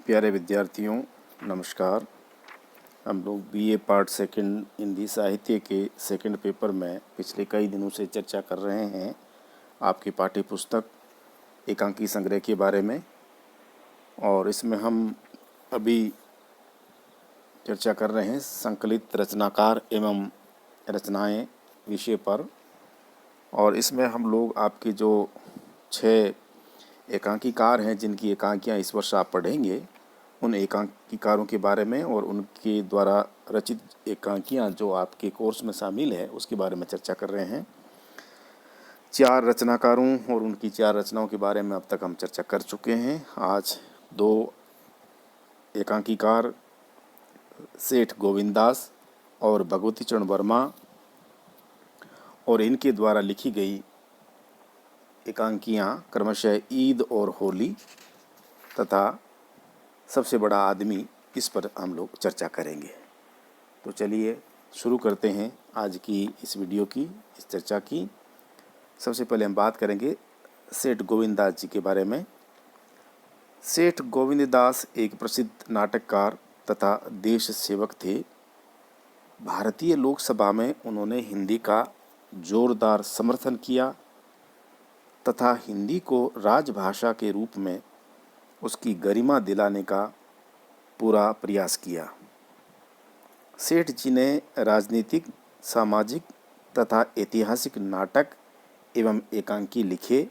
प्यारे विद्यार्थियों, नमस्कार। हम लोग बीए पार्ट सेकंड हिंदी साहित्य के सेकंड पेपर में पिछले कई दिनों से चर्चा कर रहे हैं आपकी पाठ्य पुस्तक एकांकी संग्रह के बारे में। और इसमें हम अभी चर्चा कर रहे हैं संकलित रचनाकार एवं रचनाएं विषय पर। और इसमें हम लोग आपके जो 6 एकांकीकार हैं जिनकी एकांकियाँ इस वर्ष आप पढ़ेंगे, उन एकांकीकारों के बारे में और उनके द्वारा रचित एकांकियाँ जो आपके कोर्स में शामिल है उसके बारे में चर्चा कर रहे हैं। 4 रचनाकारों और उनकी 4 रचनाओं के बारे में अब तक हम चर्चा कर चुके हैं। आज 2 एकांकीकार सेठ गोविंददास और भगवती चरण वर्मा और इनके द्वारा लिखी गई एकांकियाँ क्रमशः ईद और होली तथा सबसे बड़ा आदमी, इस पर हम लोग चर्चा करेंगे। तो चलिए शुरू करते हैं आज की इस वीडियो की, इस चर्चा की। सबसे पहले हम बात करेंगे सेठ गोविंददास जी के बारे में। सेठ गोविंददास एक प्रसिद्ध नाटककार तथा देश सेवक थे। भारतीय लोकसभा में उन्होंने हिंदी का जोरदार समर्थन किया तथा हिंदी को राजभाषा के रूप में उसकी गरिमा दिलाने का पूरा प्रयास किया। सेठ जी ने राजनीतिक, सामाजिक तथा ऐतिहासिक नाटक एवं एकांकी लिखे।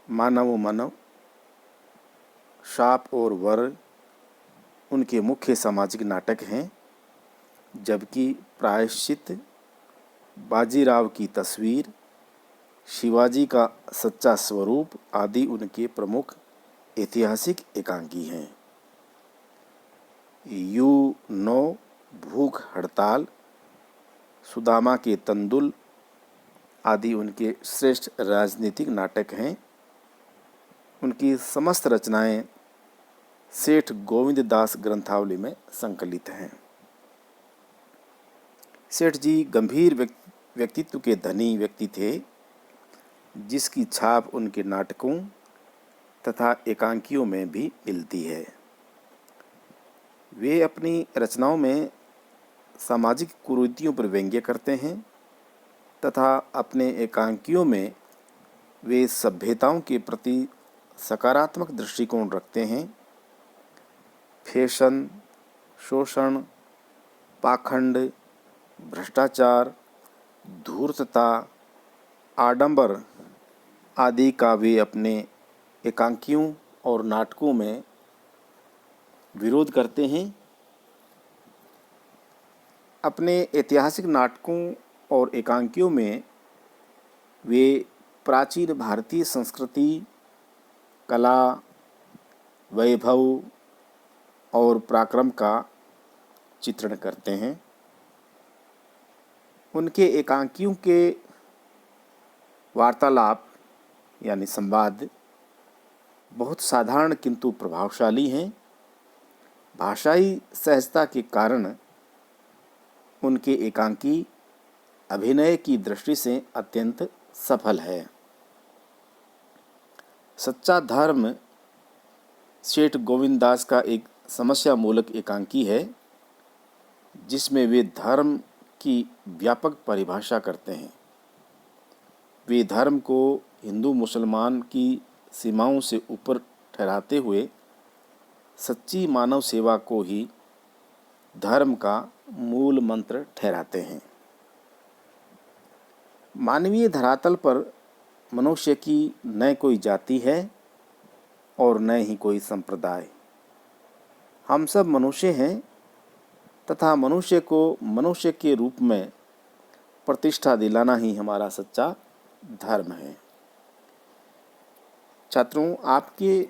मानव मनव, शाप और वर उनके मुख्य सामाजिक नाटक हैं, जबकि प्रायश्चित, बाजीराव की तस्वीर, शिवाजी का सच्चा स्वरूप आदि उनके प्रमुख ऐतिहासिक एकांकी हैं। यू-9, भूख हड़ताल, सुदामा के तंदुल आदि उनके श्रेष्ठ राजनीतिक नाटक हैं। उनकी समस्त रचनाएं सेठ गोविंददास ग्रंथावली में संकलित हैं। सेठ जी गंभीर व्यक्तित्व के धनी व्यक्ति थे, जिसकी छाप उनके नाटकों तथा एकांकियों में भी मिलती है। वे अपनी रचनाओं में सामाजिक कुरीतियों पर व्यंग्य करते हैं तथा अपने एकांकियों में वे सभ्यताओं के प्रति सकारात्मक दृष्टिकोण रखते हैं। फैशन, शोषण, पाखंड, भ्रष्टाचार, धूर्तता, आडंबर आदि का वे अपने एकांकियों और नाटकों में विरोध करते हैं। अपने ऐतिहासिक नाटकों और एकांकियों में वे प्राचीन भारतीय संस्कृति, कला, वैभव और पराक्रम का चित्रण करते हैं। उनके एकांकियों के वार्तालाप यानी संवाद बहुत साधारण किंतु प्रभावशाली हैं। भाषाई सहजता के कारण उनके एकांकी अभिनय की दृष्टि से अत्यंत सफल है। सच्चा धर्म सेठ गोविंददास का एक समस्या मूलक एकांकी है, जिसमें वे धर्म की व्यापक परिभाषा करते हैं। वे धर्म को हिंदू मुसलमान की सीमाओं से ऊपर ठहराते हुए सच्ची मानव सेवा को ही धर्म का मूल मंत्र ठहराते हैं। मानवीय धरातल पर मनुष्य की न कोई जाति है और न ही कोई संप्रदाय। हम सब मनुष्य हैं तथा मनुष्य को मनुष्य के रूप में प्रतिष्ठा दिलाना ही हमारा सच्चा धर्म है। छात्रों, आपके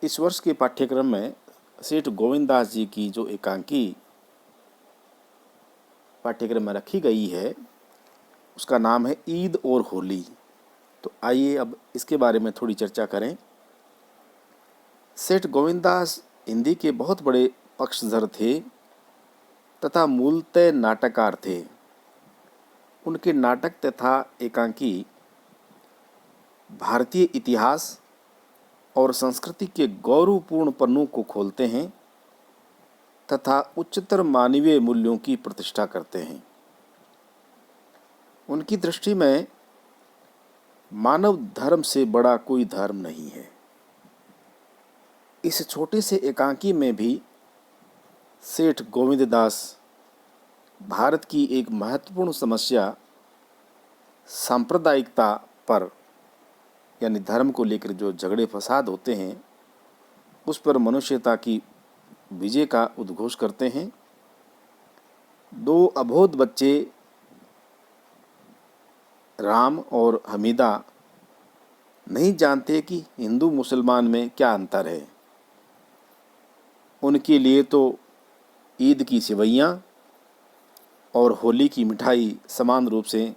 इस वर्ष के पाठ्यक्रम में सेठ गोविंददास जी की जो एकांकी पाठ्यक्रम में रखी गई है उसका नाम है ईद और होली। तो आइए अब इसके बारे में थोड़ी चर्चा करें। सेठ गोविंददास हिंदी के बहुत बड़े पक्षधर थे तथा मूलतः नाटककार थे। उनके नाटक तथा एकांकी भारतीय इतिहास, और संस्कृति के गौरवपूर्ण पन्नों को खोलते हैं तथा उच्चतर मानवीय मूल्यों की प्रतिष्ठा करते हैं। उनकी दृष्टि में मानव धर्म से बड़ा कोई धर्म नहीं है। इस छोटे से एकांकी में भी सेठ गोविंददास भारत की एक महत्वपूर्ण समस्या सांप्रदायिकता पर यानी धर्म को लेकर जो झगड़े फसाद होते हैं उस पर मनुष्यता की विजय का उद्घोष करते हैं। दो अबोध बच्चे राम और हमीदा नहीं जानते कि हिंदू मुसलमान में क्या अंतर है। उनके लिए तो ईद की सेवइयाँ और होली की मिठाई समान रूप से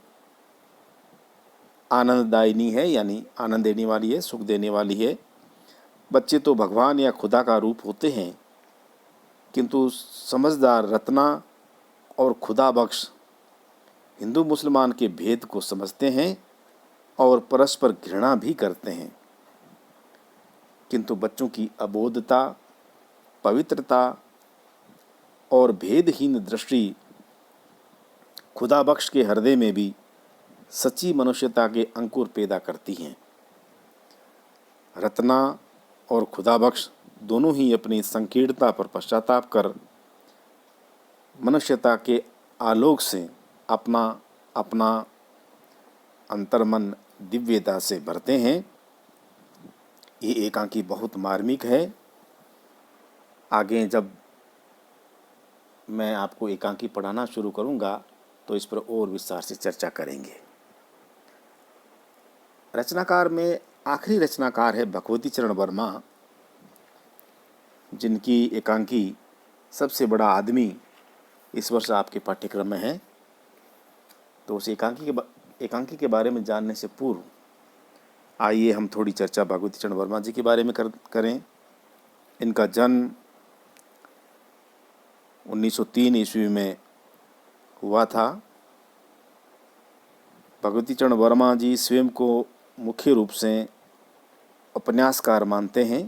आनंददायिनी है, यानी आनंद देने वाली है, सुख देने वाली है। बच्चे तो भगवान या खुदा का रूप होते हैं, किंतु समझदार रत्ना और खुदा बख्श हिंदू मुसलमान के भेद को समझते हैं और परस्पर घृणा भी करते हैं। किंतु बच्चों की अबोधता, पवित्रता और भेदहीन दृष्टि खुदा बख्श के हृदय में भी सच्ची मनुष्यता के अंकुर पैदा करती हैं। रत्ना और खुदा बख्श दोनों ही अपनी संकीर्णता पर पश्चाताप कर मनुष्यता के आलोक से अपना अपना अंतर्मन दिव्यता से भरते हैं। ये एकांकी बहुत मार्मिक है। आगे जब मैं आपको एकांकी पढ़ाना शुरू करूंगा तो इस पर और विस्तार से चर्चा करेंगे। रचनाकार में आखिरी रचनाकार है भगवती चरण वर्मा, जिनकी एकांकी सबसे बड़ा आदमी इस वर्ष आपके पाठ्यक्रम में है। तो उस एकांकी के बारे में जानने से पूर्व आइए हम थोड़ी चर्चा भगवती चरण वर्मा जी के बारे में करें। इनका जन्म 1903 ईस्वी में हुआ था। भगवती चरण वर्मा जी स्वयं को मुख्य रूप से उपन्यासकार मानते हैं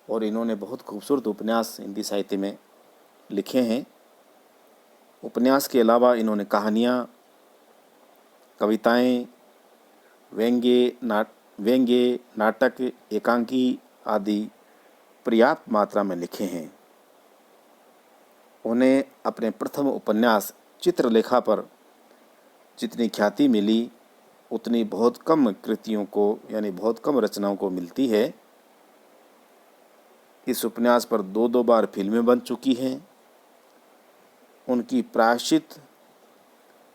और इन्होंने बहुत खूबसूरत उपन्यास हिंदी साहित्य में लिखे हैं। उपन्यास के अलावा इन्होंने कहानियाँ, कविताएं, व्यंग्य, नाटक, एकांकी आदि पर्याप्त मात्रा में लिखे हैं। उन्हें अपने प्रथम उपन्यास चित्रलेखा पर जितनी ख्याति मिली उतनी बहुत कम कृतियों को यानी बहुत कम रचनाओं को मिलती है। इस उपन्यास पर दो बार फिल्में बन चुकी हैं। उनकी प्रायश्चित,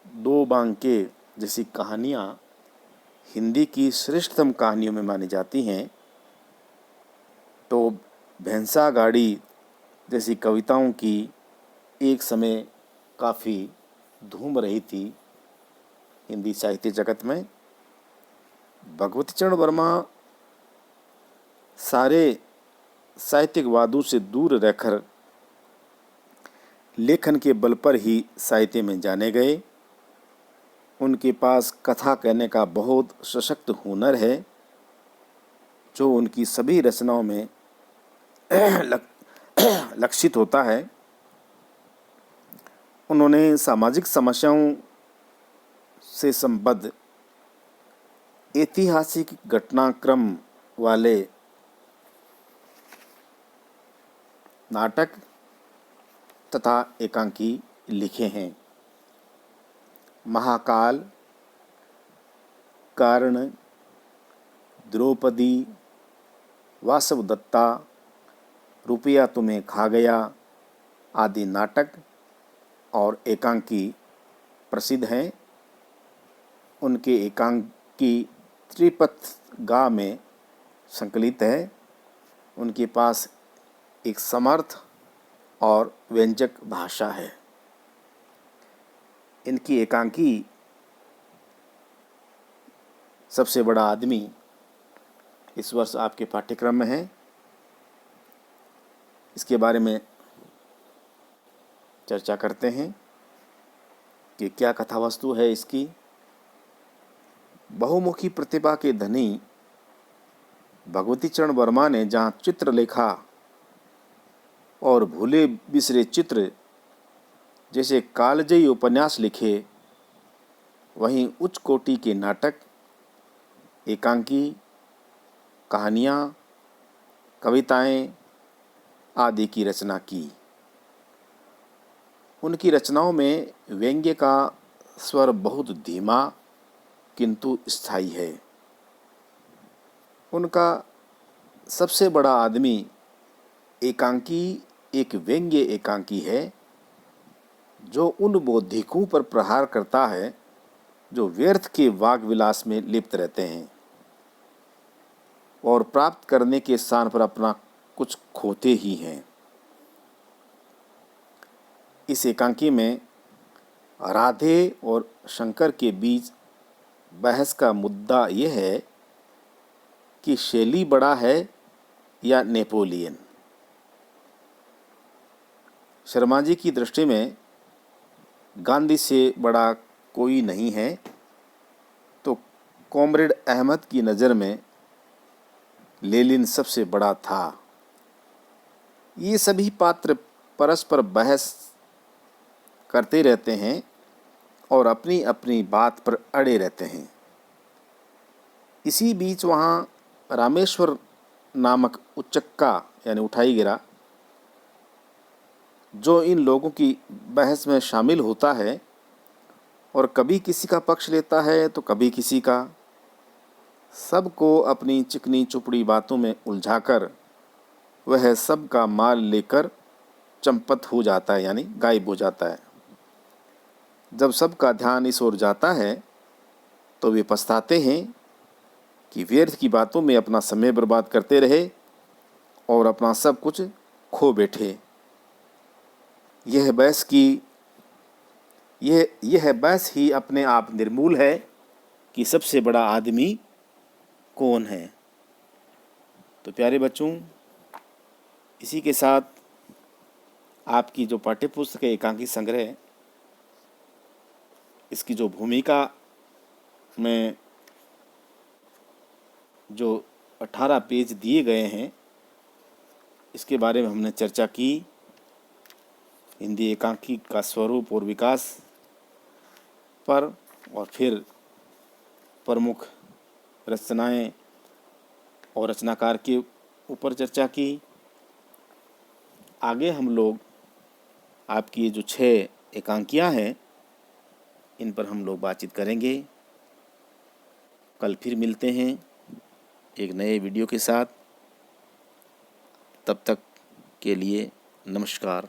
दो बांके जैसी कहानियाँ हिंदी की श्रेष्ठतम कहानियों में मानी जाती हैं। तो भैंसा गाड़ी जैसी कविताओं की एक समय काफ़ी धूम रही थी हिंदी साहित्य जगत में। भगवती चरण वर्मा सारे साहित्यिक वादों से दूर रहकर लेखन के बल पर ही साहित्य में जाने गए। उनके पास कथा कहने का बहुत सशक्त हुनर है, जो उनकी सभी रचनाओं में लक्षित होता है। उन्होंने सामाजिक समस्याओं से संबद्ध ऐतिहासिक घटनाक्रम वाले नाटक तथा एकांकी लिखे हैं। महाकाल, कर्ण, द्रौपदी, वासवदत्ता, रुपया तुम्हें खा गया आदि नाटक और एकांकी प्रसिद्ध हैं। उनके एकांकी त्रिपथगा में संकलित है। उनके पास एक समर्थ और व्यंजक भाषा है। इनकी एकांकी सबसे बड़ा आदमी इस वर्ष आपके पाठ्यक्रम में है। इसके बारे में चर्चा करते हैं कि क्या कथावस्तु है इसकी। बहुमुखी प्रतिभा के धनी भगवती चरण वर्मा ने जहाँ चित्रलेखा और भूले बिसरे चित्र जैसे कालजयी उपन्यास लिखे, वहीं उच्च कोटि के नाटक, एकांकी, कहानियाँ, कविताएं आदि की रचना की। उनकी रचनाओं में व्यंग्य का स्वर बहुत धीमा किंतु स्थायी है। उनका सबसे बड़ा आदमी एकांकी एक व्यंग्य एकांकी है जो उन बौद्धिकों पर प्रहार करता है जो व्यर्थ के वाग विलास में लिप्त रहते हैं और प्राप्त करने के स्थान पर अपना कुछ खोते ही हैं। इस एकांकी में राधे और शंकर के बीच बहस का मुद्दा यह है कि शैली बड़ा है या नेपोलियन। शर्मा जी की दृष्टि में गांधी से बड़ा कोई नहीं है, तो कॉमरेड अहमद की नज़र में लेनिन सबसे बड़ा था। ये सभी पात्र परस्पर बहस करते रहते हैं और अपनी अपनी बात पर अड़े रहते हैं। इसी बीच वहाँ रामेश्वर नामक उच्चक्का यानी उठाई गिरा, जो इन लोगों की बहस में शामिल होता है और कभी किसी का पक्ष लेता है तो कभी किसी का, सबको अपनी चिकनी चुपड़ी बातों में उलझाकर वह सब का माल लेकर चंपत हो जाता है यानी गायब हो जाता है। जब सबका ध्यान इस ओर जाता है तो वे पछताते हैं कि व्यर्थ की बातों में अपना समय बर्बाद करते रहे और अपना सब कुछ खो बैठे। यह बहस ही अपने आप निर्मूल है कि सबसे बड़ा आदमी कौन है। तो प्यारे बच्चों, इसी के साथ आपकी जो पाठ्यपुस्तक है एकांकी संग्रह, इसकी जो भूमिका में जो 18 पेज दिए गए हैं, इसके बारे में हमने चर्चा की। हिंदी एकांकी का स्वरूप और विकास पर, और फिर प्रमुख रचनाएं और रचनाकार के ऊपर चर्चा की। आगे हम लोग आपकी जो 6 एकांकियां हैं, इन पर हम लोग बातचीत करेंगे। कल फिर मिलते हैं एक नए वीडियो के साथ। तब तक के लिए नमस्कार।